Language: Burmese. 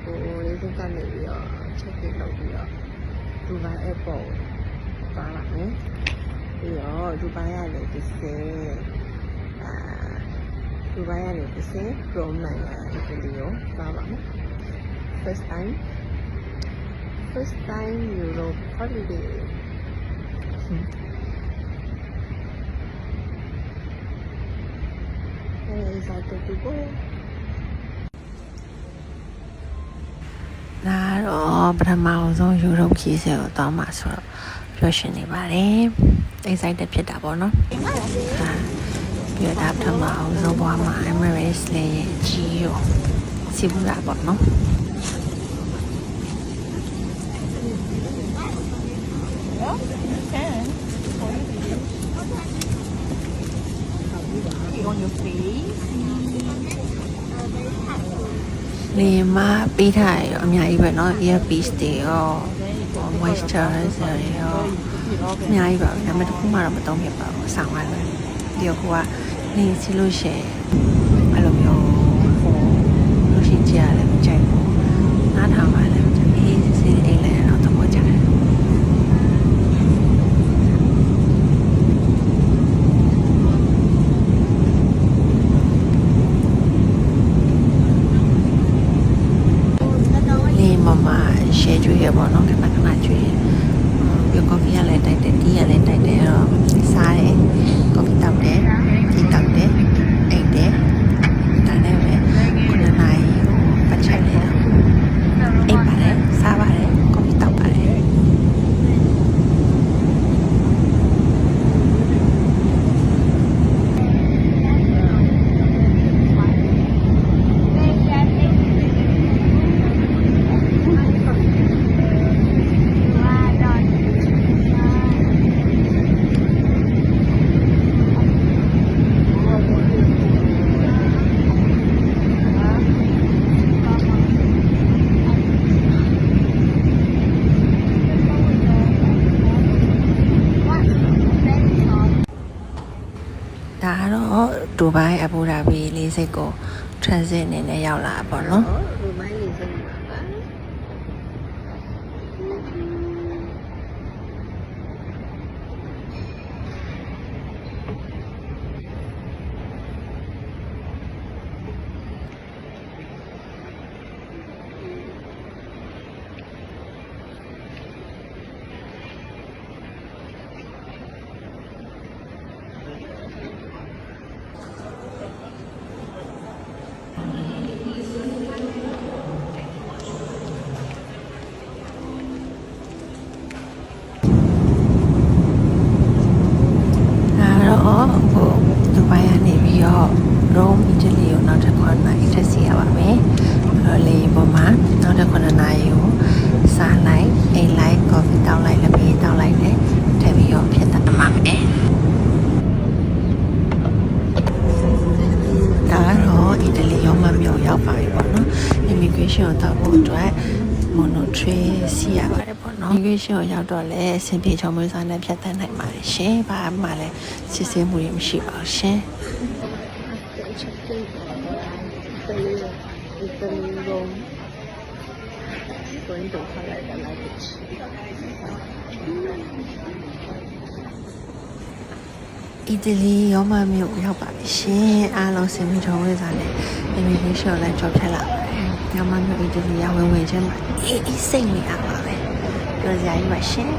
လေးစိတ်ကနေပြီးတော့ check-in လုပ်ပြီးတော့ဒူဘိုင်း airport သွားပါမယ်ပြီးတော့ဒူဘိုင်းကနေတစ်ဆင့်ဒူဘိုင်းကနေတစ်ဆင့် Rome နိုင်ငံအီတလီကိုသွားပါမယ် first time Europe holiday excited to go ဒါတော့ပထမဆုံးယူရိုပခီးစကိုတောင်းမှာဆိုတော့ပျော်ရွှင်နေပါတယ် excited ဖြစ်တာပေါ့နော်ပြီးတော့ဒါပထမဆုံးဘွားမှာ Emirates လေရဲ့ကြီးရောစီဘူးတာပေါ့နော်လေမပေးထားရအများကြီးပဲเนาะ earpiece တွေရော moisturizer တွေရောအများကြီးပါပဲဒါပေမဲ့တစ်ခုမှတော့မသုံးဖြစ်ပါဘူးဆောင်းရတယ်ဒီကကနေစီလို့ရှိရင်အဲ့လိုမျိုးလို့ရှိကြရတယ်မကြိုက်ဘူးနားထောင်ပါလေအေးစစ်စစ်အိတ်လဲတော့သဘောကျတယ်ရှယ်ကျွေးရပေါ့နော်ခဏခဏကျွေးပြီးကော်ဖီရလည်းတိုက်တယ်တီးရလည်းတိုက်တယ်အဲ့တော့စားတယ်ကော်ဖီတောက်တယ်တီးတောက်တယ်အိတ်တယ်ဒါနဲ့ပဲ9နာရီပတ်ချက်လေအိတ်ပါတယ်စားပါတယ်ကော်ဖီတောက်ပါတယ်ဒါတော့ဒူဘိုင်းအဘူဒါဘီလေးစိတ်ကို transit အနေနဲ့ရောက်လာပေါ့နော်ဒူဘိုင်းလေးစိတ်မှာပါRome အီတလီကိုနောက်ထပ်9နာရီထပ်စီရပါမယ်။အဲ့တော့လေပေါ်မှာနောက်ထပ်9နာရီကိုစားလိုက်အိမ်လိုက်ကော်ဖီတောက်လိုက်လက်ပြီးတောက်လိုက်နဲ့ထပ်ပြီးတော့ဖြစ်တတ်မှာပဲ။ဒါတော့အီတလီရောမမြို့ရောက်ပါပြီပေါ့နော်။ immigration ကိုတောက်ဖို့အတွက် mono tray စီရပါတယ်ပေါ့နော် immigration ကိုရောက်တော့လည်းအဆင်ပြေချုံမွေးစားနဲ့ဖြတ်သန်းနိုင်ပါတယ်ရှင်။ဘာမှလည်းစစ်ဆေးမှုတွေမရှိပါဘူးရှင်။ Italy Rome going to collect the luggage အီတလီရောမမြို့ရောက်ပါပြီရှင်အားလုံးစင်မီထုံးဝဲစားနဲ့ immigration လိုက်ကြော်ဖြတ်လာပါတယ်ရောမမြို့အီတလီရဝင်ဝင်ချင်းမှာအေးစိတ်နေရပါပဲပြောစရာကြီးပါရှင်